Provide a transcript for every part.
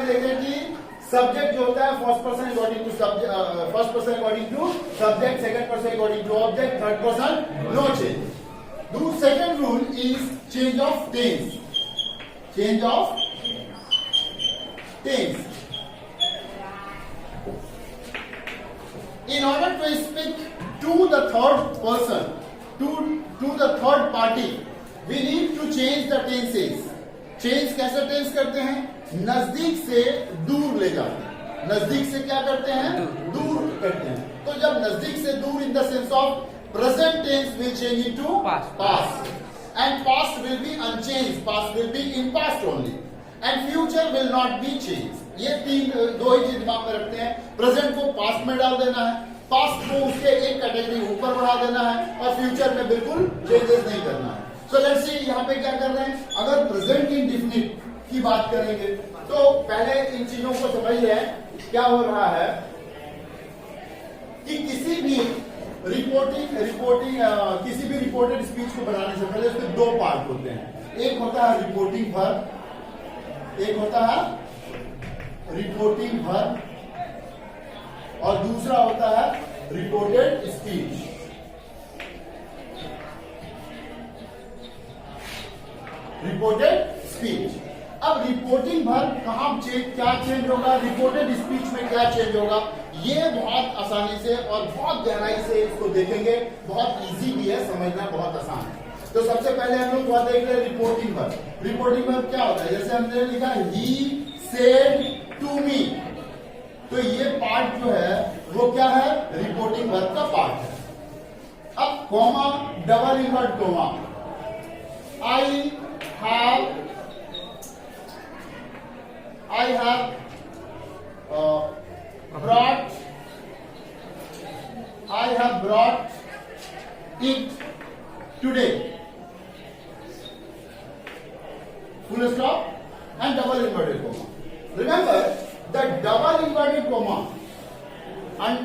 में देखें कि सब्जेक्ट जो होता है first person according to subject, first person according to subject, second person according to object, third person no change. The second rule is change of tense. Change of tense. In order to speak to the third person, to the third party, we need to change the tenses. Change कैसे tense करते हैं? नजदीक से दूर ले जाते हैं. नजदीक से क्या करते हैं? दूर करते हैं. तो जब नजदीक से दूर in the sense of present tense will change into past. And past will be unchanged. Past will be in past only. And future will not be changed. ये दो ही चीज दिमाग में रखते हैं. प्रेजेंट को पास्ट में डाल देना है, पास्ट को उसके एक कैटेगरी ऊपर बढ़ा देना है, और फ्यूचर में बिल्कुल चेंजेस नहीं करना है. सो लेट्स सी यहाँ पे क्या कर रहे हैं. अगर प्रेजेंट इंडेफिनिट की बात करेंगे तो पहले इन चीजों को समझ लें. क्या हो रहा है कि किसी भी किसी भी रिपोर्टेड स्पीच को बनाने से पहले उसके दो पार्ट होते हैं. एक होता है रिपोर्टिंग वर्ब, एक होता है रिपोर्टिंग वर्ब, और दूसरा होता है रिपोर्टेड स्पीच. Reported speech. अब रिपोर्टिंग वर्ब कहां क्या चेंज होगा, रिपोर्टेड स्पीच में क्या चेंज होगा, ये बहुत आसानी से और बहुत गहराई से इसको देखेंगे. बहुत इजी भी है, समझना बहुत आसान है. तो सबसे पहले हम लोग बात देख रहे हैं रिपोर्टिंग वर्ब. रिपोर्टिंग वर्ब क्या होता है? जैसे हमने लिखा ही सेड टू मी, तो ये पार्ट जो है वो क्या है? रिपोर्टिंग वर्ब का पार्ट है. अब comma, double invert comma, I have brought it today. Full stop and double inverted comma. Remember the double inverted comma and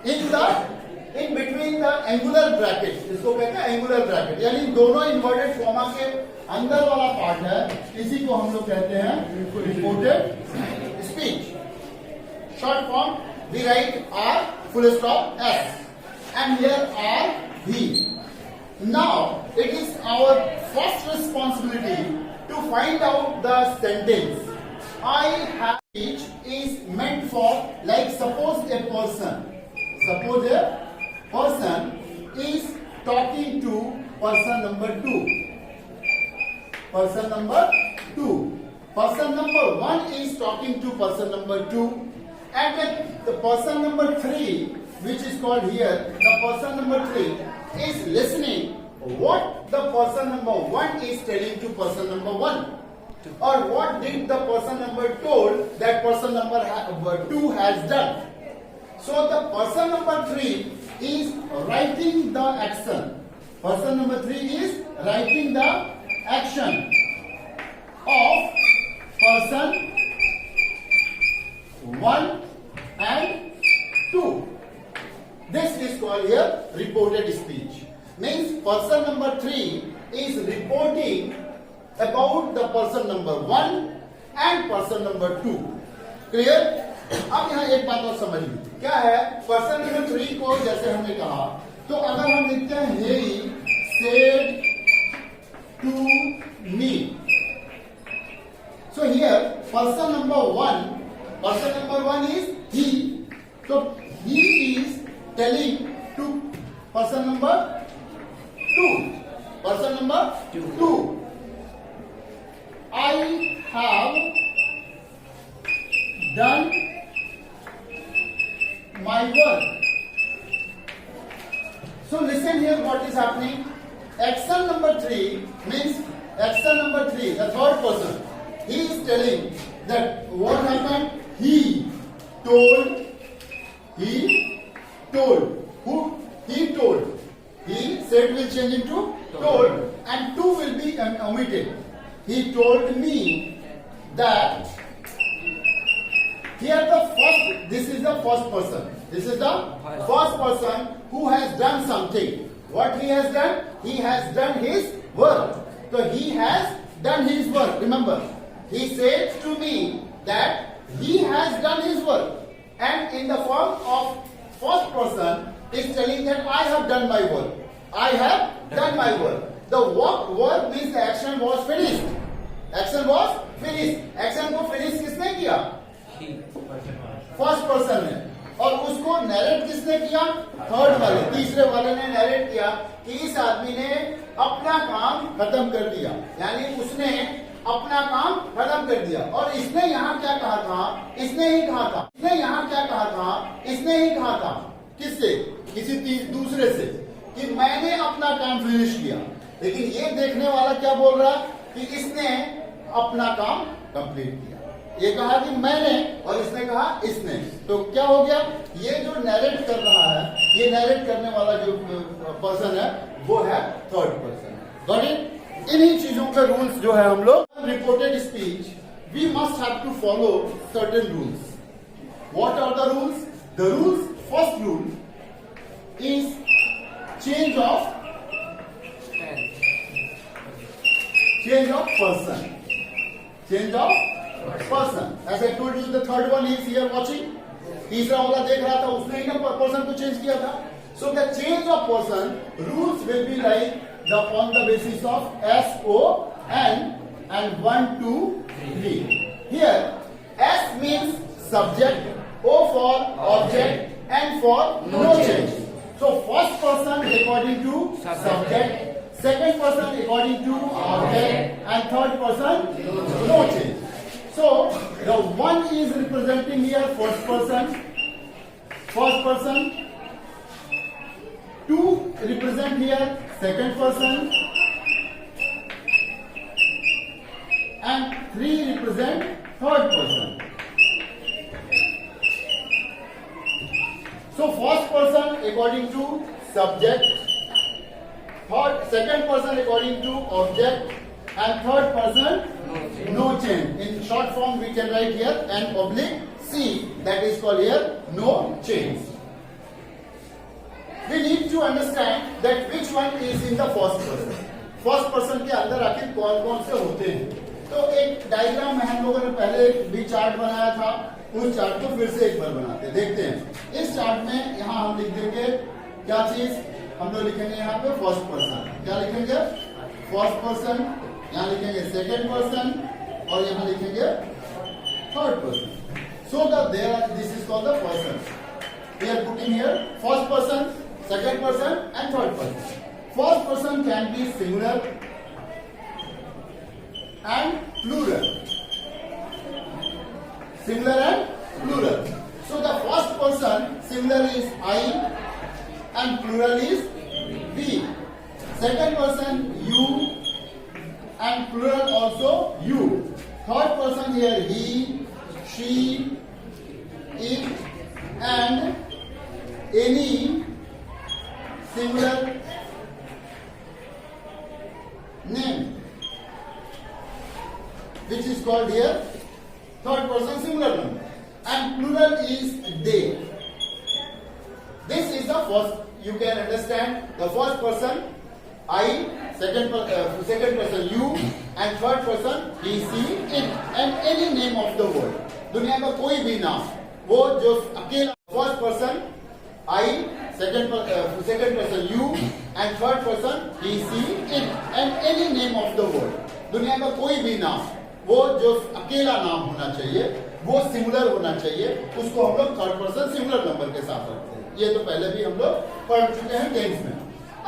in between the angular bracket, इसको कहते हैं एंगुलर ब्रैकेट, यानी दोनों inverted comma के अंदर वाला पार्ट है, इसी को हम लोग कहते हैं reported speech. Short form we write R full stop S and here R V. Now it is our first responsibility to find out the sentence. I have speech is meant for, like suppose a person is talking to person number 2. Person number 2. Person number 1 is talking to person number 2. And the person number 3, which is called here, the person number 3 is listening what the person number 1 is telling to person number 1. Or what did the person number told that person number 2 has done. So the person number 3 is writing the action. Person number 3 is writing the action of person 1 and 2. This is called here reported speech. Means person number 3 is reporting about the person number 1 and person number 2. Clear? अब यहाँ एक बात और समझ लीजिए. क्या है? Person number 3 को जैसे हमने कहा, तो अगर हम लिखते हैं he said to me. So here person number 1 is he. So he is telling to person number 2. Person number 2. I have done my work. So listen here what is happening. Action number 3 means action number 3, the third person. He is telling that what happened. He told. Who? He told. He said will change into told, and 2 will be omitted. He told me that. Here this is the first person. This is the first person who has done something. What he has done? He has done his work. So he has done his work. Remember, he said to me that has done his work. And in the form of first person is telling that I have done my work. I have done my work. The work means the action was finished. Action was finished. Action को finish किसने किया? First person ने. और उसको narrate किसने किया? Third वाले, तीसरे वाले ने नैरेट किया कि इस आदमी ने अपना काम खत्म कर दिया, यानी उसने अपना काम खत्म कर दिया. और इसने यहाँ क्या कहा था? इसने ही कहा था. इसने यहाँ क्या कहा था? इसने ही कहा था. किससे? किसी दूसरे से, कि मैंने अपना काम फिनिश किया. लेकिन ये देखने वाला क्या बोल रहा कि इसने अपना काम कंप्लीट किया. ये कहा कि मैंने और इसने कहा इसने. तो क्या हो गया? ये जो नैरेट कर रहा है, ये नैरेट करने वाला जो पर्सन है वो है थर्ड पर्सन. Got it? इन्हीं चीजों के रूल्स जो है हम लोग reported speech we must have to follow certain rules. What are the rules? The rules, first rule is change of person. Change of person. As I told you, the third one is here watching. तीसरा वाला देख रहा था, उसने ही ना person को change किया था. So the change of person rules will be like on the basis of S, O, N and 1, 2, 3. Here S means subject, O for object, and for no change. So first person according to subject, second person according to object, and third person no change. So the one is representing here first person. Two represent here second person, and three represent third person. So first person according to subject, second person according to object, and third person no change. In short form we can write here N oblique C, that is called here no change. We need to understand that which one is in the first person. First person के अंदर आखिर कौन कौन से होते हैं. तो एक डायग्राम में हम लोगों ने पहले भी चार्ट बनाया था, उस चार्ट को फिर से एक बार बनाते हैं. देखते हैं इस चार्ट में. यहाँ हम लिख देंगे क्या चीज? हम लोग लिखेंगे यहाँ पे फर्स्ट पर्सन. क्या लिखेंगे? First person. यहाँ लिखेंगे सेकेंड पर्सन और यहाँ लिखेंगे third person. So this is called the person. We are putting here first person, second person and third person. First person can be singular and plural. Singular and plural. So the first person singular is I and plural is we. Second person you and plural also you. Third person here he, she, it and any singular name, which is called here third person singular name, and plural is they. This is the first. You can understand the first person I, second person you, and third person he, she, it, and any name of the world. दुनिया का कोई भी नाम, वो जो अकेला first person I, second person you, and third person he, she, it, and any name of the world. दुनिया का कोई भी नाम, वो जो अकेला नाम होना चाहिए, वो सिंगुलर होना चाहिए, उसको हम लोग थर्ड पर्सन सिंगुलर नंबर के साथ रखते हैं. ये तो पहले भी हम लोग पढ़ चुके हैं टेंस में.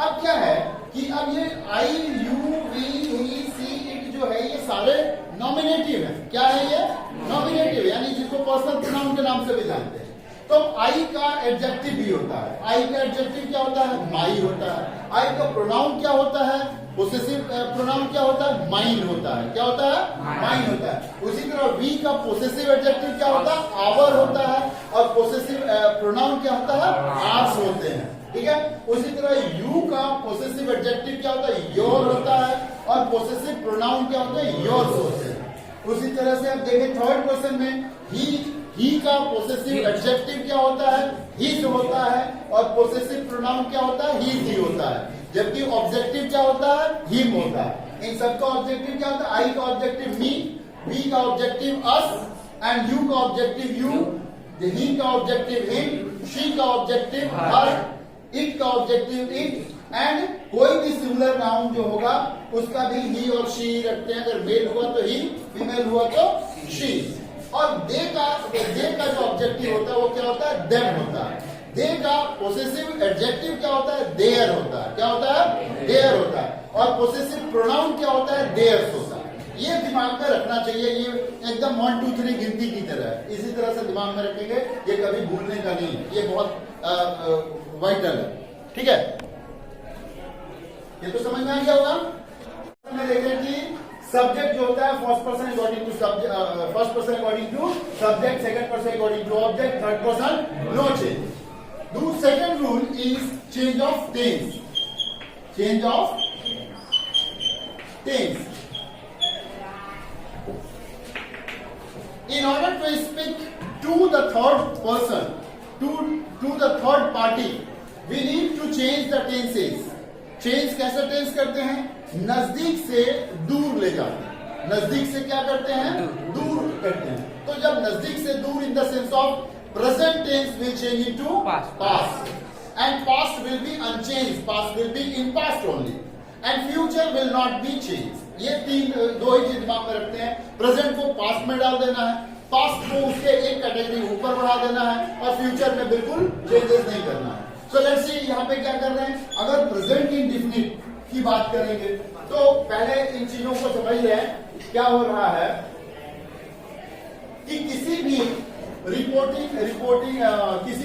अब क्या है कि अब ये I, you, we, he, she, it जो है ये सारे नॉमिनेटिव है. क्या है ये? नॉमिनेटिव, यानी जिसको पर्सनल प्रोनाउन के नाम से भी जानते हैं. तो आई का एडजेक्टिव भी होता है. आई का एडजेक्टिव क्या होता है? माई होता है. आई का प्रोनाउन क्या होता है? पोसेसिव प्रोनाउन क्या होता है? माइन होता है. क्या होता है? माइन होता है. उसी तरह वी का पोसेसिव एडजेक्टिव क्या होता है? आवर होता है. और पोसेसिव प्रोनाउन क्या होता है? आर्स होते हैं. ठीक है. उसी तरह यू का पोसेसिव एडजेक्टिव क्या होता है? योर होता है. और पोसेसिव प्रोनाउन क्या होता है? योर्स होते हैं. उसी तरह से आप देखें थर्ड पर्सन में ही का पोसेसिव एडजेक्टिव क्या होता है? हिज होता है. और पोसेसिव प्रोनाउन क्या होता है? ही होता है. जबकि ऑब्जेक्टिव क्या होता है? हिम होता है. इन सबका ऑब्जेक्टिव क्या होता है? आई का ऑब्जेक्टिव मी, वी का ऑब्जेक्टिव अस, एंड यू का ऑब्जेक्टिव यू, ही का ऑब्जेक्टिव हिम, शी का ऑब्जेक्टिव हर, इट का ऑब्जेक्टिव इट, एंड कोई भी सिंगुलर नाउन जो होगा उसका भी ही और शी रखते हैं। अगर मेल हुआ तो ही, फीमेल हुआ तो शी। और दे का जो ऑब्जेक्टिव होता है वो क्या होता है, देम होता है। दे का पोसेसिव एडजेक्टिव क्या होता है, देयर होता है। क्या होता है, देयर होता है। और पोसेसिव प्रोनाउन क्या होता है, देयर्स होता है। ये दिमाग में रखना चाहिए, ये एकदम 1 2 3 गिनती की तरह है। इसी तरह से दिमाग में रखेंगे, ये कभी भूलने का नहीं है, ये बहुत वाइटल है। ठीक है, ये तो समझ में आ गया होगा। में देखें कि सब्जेक्ट जो होता है first person according to subject, first person according to subject, second person according to object, third person no change. The second rule is change of tense. Change of tense. In order to speak to the third person, to the third party, we need to change the tenses. Change कैसे tense करते हैं, नजदीक से दूर ले जाते हैं। नजदीक से क्या करते हैं, दूर करते हैं। तो जब नजदीक से दूर in the sense of present tense will change into past, and past will be unchanged, past will be in past only, and future will not be changed. ये दो ही चीज दिमाग में रखते हैं। प्रेजेंट को पास्ट में डाल देना है, पास्ट को उसके एक कैटेगरी ऊपर बढ़ा देना है, और फ्यूचर में बिल्कुल चेंजेस नहीं करना है। सो लेट्स सी यहाँ पे क्या कर रहे हैं। अगर प्रेजेंट इंडेफिनिट की बात करेंगे तो पहले इन चीजों को समझ लें। क्या हो रहा है कि किसी भी किसी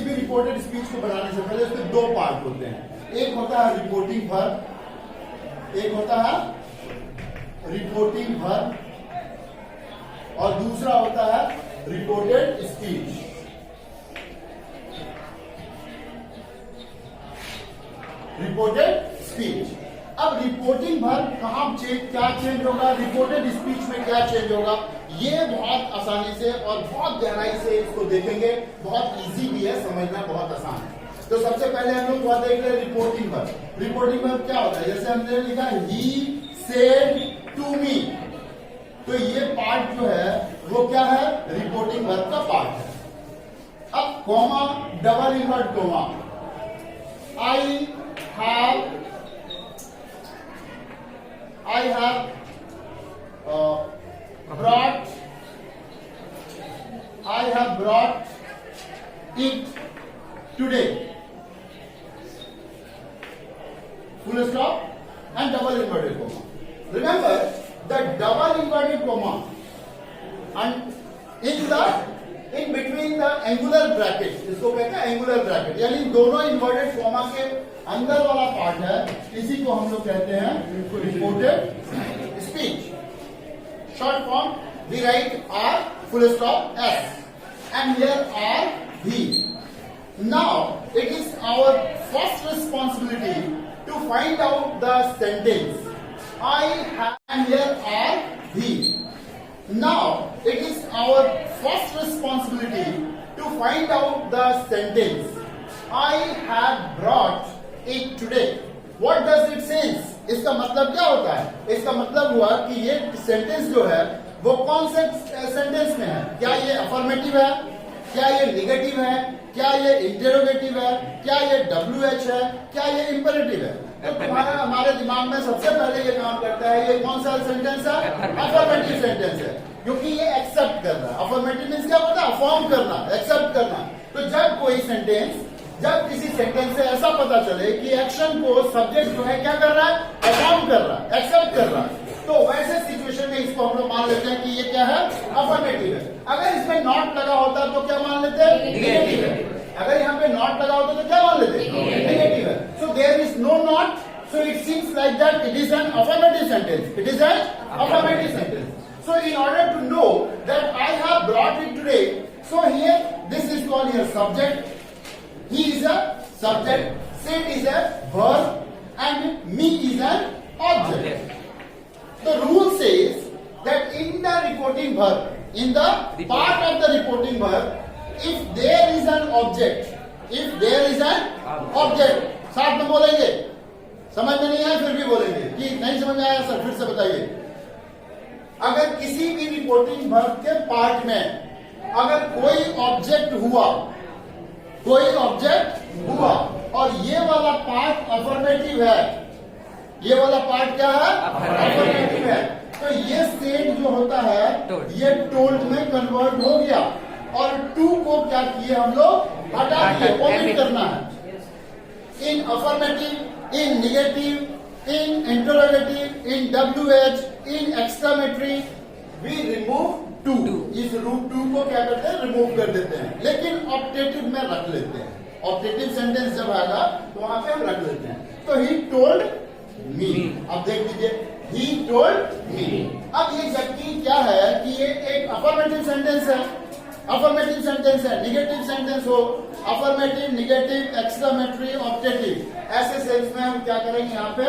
भी रिपोर्टेड स्पीच को बनाने से पहले उसके दो पार्ट होते हैं। एक होता है रिपोर्टिंग वर्ब, एक होता है रिपोर्टिंग वर्ब, और दूसरा होता है रिपोर्टेड स्पीच। Reported speech. अब रिपोर्टिंग वर्ब कहां क्या चेंज होगा, रिपोर्टेड स्पीच में क्या चेंज होगा, ये बहुत आसानी से और बहुत गहराई से इसको देखेंगे। बहुत इजी भी है, समझना बहुत आसान है। तो सबसे पहले हम लोग बात देख रहे हैं रिपोर्टिंग वर्ब। रिपोर्टिंग वर्ब क्या होता है, जैसे हमने लिखा ही सेड टू मी, तो ये पार्ट जो है वो क्या है, रिपोर्टिंग वर्ब का पार्ट है। अब comma, double invert comma, I have brought it today, full stop and double inverted comma. Remember the double inverted comma and in between the angular bracket, इसको कहते हैं एंगुलर ब्रैकेट, यानी दोनों inverted comma के अंदर वाला पार्ट है, इसी को हम लोग कहते हैं reported speech. Short form we write are full stop S and here are we. Now it is our first responsibility to find out the sentence. I have, and here are we. Now it is our first responsibility to find out the sentence. I have brought it today. What does it sense? इसका मतलब क्या होता है, इसका मतलब हुआ कि ये सेंटेंस जो है वो कौन से सेंटेंस में है। क्या ये अफर्मेटिव है, क्या ये निगेटिव है, क्या ये इंटेरोगेटिव है, क्या ये WH है, क्या ये इंपेरेटिव है। तो तुम्हारा हमारे दिमाग में सबसे पहले ये काम करता है, ये कौन सा सेंटेंस है, अफर्मेटिव सेंटेंस है, क्योंकि ये एक्सेप्ट कर रहा है। अफर्मेटिव मीन्स क्या होता है, अफर्म करना, एक्सेप्ट करना। तो जब कोई सेंटेंस, जब किसी सेंटेंस से ऐसा पता चले कि एक्शन को सब्जेक्ट जो है क्या कर रहा है, अफर्म कर रहा है, एक्सेप्ट कर रहा है, तो वैसे सिचुएशन में इसको हम लोग मान लेते हैं कि ये क्या है, अफर्मेटिव है। अगर इसमें नॉट लगा होता तो क्या मान लेते हैं, नेगेटिव है। अगर यहाँ पे नॉट लगा होता तो क्या मान लेते हैं, नेगेटिव है। So there is no not, so it seems like that it is an affirmative sentence, it is an affirmative sentence. So in order to know that I have brought it today, so here this is called here subject, he is a subject, said is a verb, and me is an object. The rule says that in the reporting verb, in the part of the reporting verb, if there is an object, if there is an object, साथ में बोलेंगे, समझ में नहीं आया फिर भी बोलेंगे कि नहीं समझ में आया सर फिर से बताइए। अगर किसी भी रिपोर्टिंग वर्ब के पार्ट में अगर कोई ऑब्जेक्ट हुआ और ये वाला पार्ट अफर्मेटिव है, ये वाला पार्ट क्या है? अफर्मेटिव है, तो ये स्टेट जो होता है ये टोल्ड में कन्वर्ट हो गया और टू को क्या किए हम लोग? हटा दिए, ओमिट करना है। In affirmative, in negative, in interrogative, in WH, in exclamatory we remove to. इस रूट टू को क्या करते हैं? रिमूव कर देते हैं, लेकिन ऑप्टेटिव में रख लेते हैं। ऑप्टेटिव सेंटेंस जब आएगा तो वहां पे हम रख लेते हैं। तो ही टोल्ड मी, अब देख लीजिए, ही टोल्ड मी। अब ये जबकि क्या है कि ये एक अफर्मेटिव सेंटेंस है, अफर्मेटिव सेंटेंस है, निगेटिव सेंटेंस हो, अफर्मेटिव, निगेटिव, एक्सक्लेमेटरी, ऑप्टेटिव, ऐसे सेंस में हम क्या करेंगे? यहाँ पे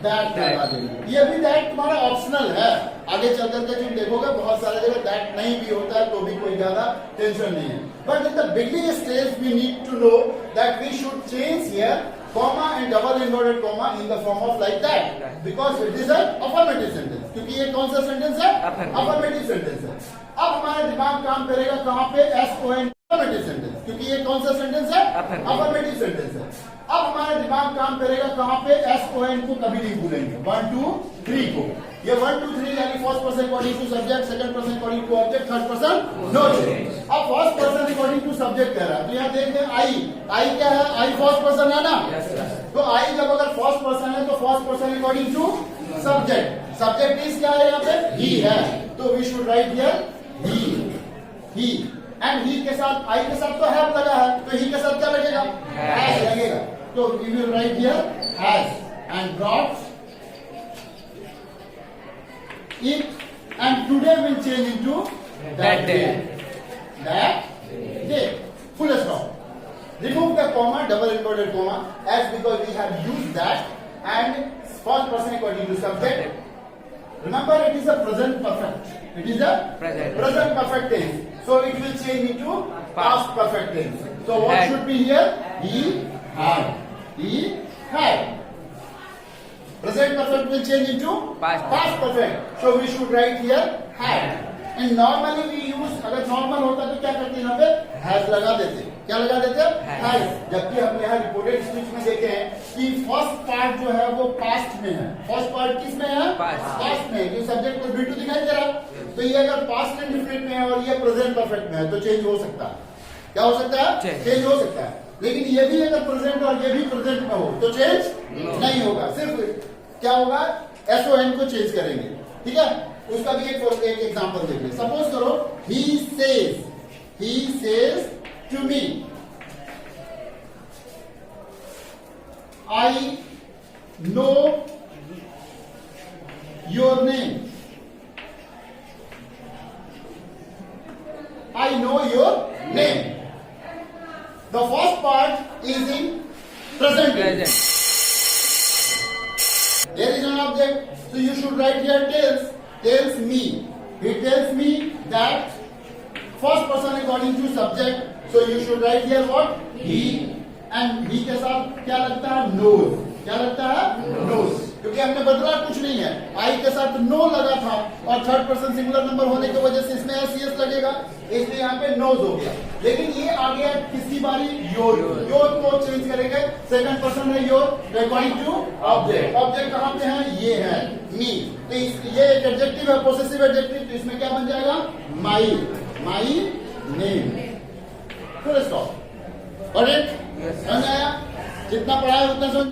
दैट लगा देंगे। ये भी दैट तुम्हारा ऑप्शनल है, आगे चल करके तुम देखोगे बहुत सारे जगह दैट नहीं भी होता है तो भी कोई ज्यादा टेंशन नहीं है। But in the beginning stage we need to know that we should change here comma and double inverted comma in the form of like that, because it is an affirmative sentence, क्योंकि ये कौन सा sentence है? affirmative sentence है। अब हमारा दिमाग काम करेगा कहाँ पे? SON, affirmative sentence, क्योंकि ये कौन सा सेंटेंस है? affirmative sentence है। अब हमारा दिमाग काम करेगा कहाँ पे? SON को कभी नहीं भूलेंगे, 1 2 3 को। ये 1 2 3 यानी first person according to subject, second person according to object, third person no change. अब first person according to subject कह रहा है, तो यहाँ देखते हैं आई क्या है? आई फर्स्ट पर्सन है ना, तो आई जब अगर फर्स्ट पर्सन है तो first person according to subject, subject is क्या है? यहाँ पे ही है, तो we should write here he and he के साथ, आई के साथ तो हैव लगा है, तो ही के साथ क्या लगेगा? हैज लगेगा, तो we will write here has and brought it and today will change into that day. Full stop. Remove the comma, double inverted comma, as because we have used that and first person according to subject. Remember, it is a present perfect. It is a present perfect tense. So it will change into past perfect tense. So what should be here? He had. He had. Present perfect will change into past perfect. So we should write here had. And normally we use, अगर normal होता तो क्या करते हैं? यहाँ पे has लगा देते। क्या लगा देते? हैज। जबकि हमने यहाँ रिपोर्टेड स्पीच में देखे हैं कि फर्स्ट पार्ट जो है वो पास्ट में है। फर्स्ट पार्ट किस में है? पास्ट में है, क्योंकि सब्जेक्ट को V2 दिखाई दे रहा। तो ये अगर पास्ट इंडिफिनिट में है और ये प्रेजेंट परफेक्ट में है तो चेंज हो सकता है। क्या हो सकता है? चेंज हो सकता है। लेकिन ये भी अगर प्रेजेंट और ये भी प्रेजेंट में हो तो चेंज नहीं होगा, सिर्फ क्या होगा? SON को चेंज करेंगे, ठीक है? उसका भी एक एग्जांपल देखिए। सपोज करो he says to me I know your name, I know your name. The first part is in present tense. There is an object, so you should write here tells me. He tells me that first person according to subject, so you should write here what? He, and he के साथ क्या लगता है? knows. क्या लगता है? knows, क्योंकि हमने बदला कुछ नहीं है। आई के साथ नो लगा था और थर्ड पर्सन सिंगुलर नंबर होने की वजह से इसमें SES लगेगा, इसलिए यहाँ पे नोज हो गया। लेकिन ये आ गया किसकी बारी? योर को चेंज करेंगे, सेकंड पर्सन है your according to object. Object कहाँ पे है? ये है मी, तो ये एक एडजेक्टिव है, पोसेसिव एडजेक्टिव, तो इसमें क्या बन जाएगा? My name. Full stop. और समझ आया? जितना पढ़ा है उतना समझ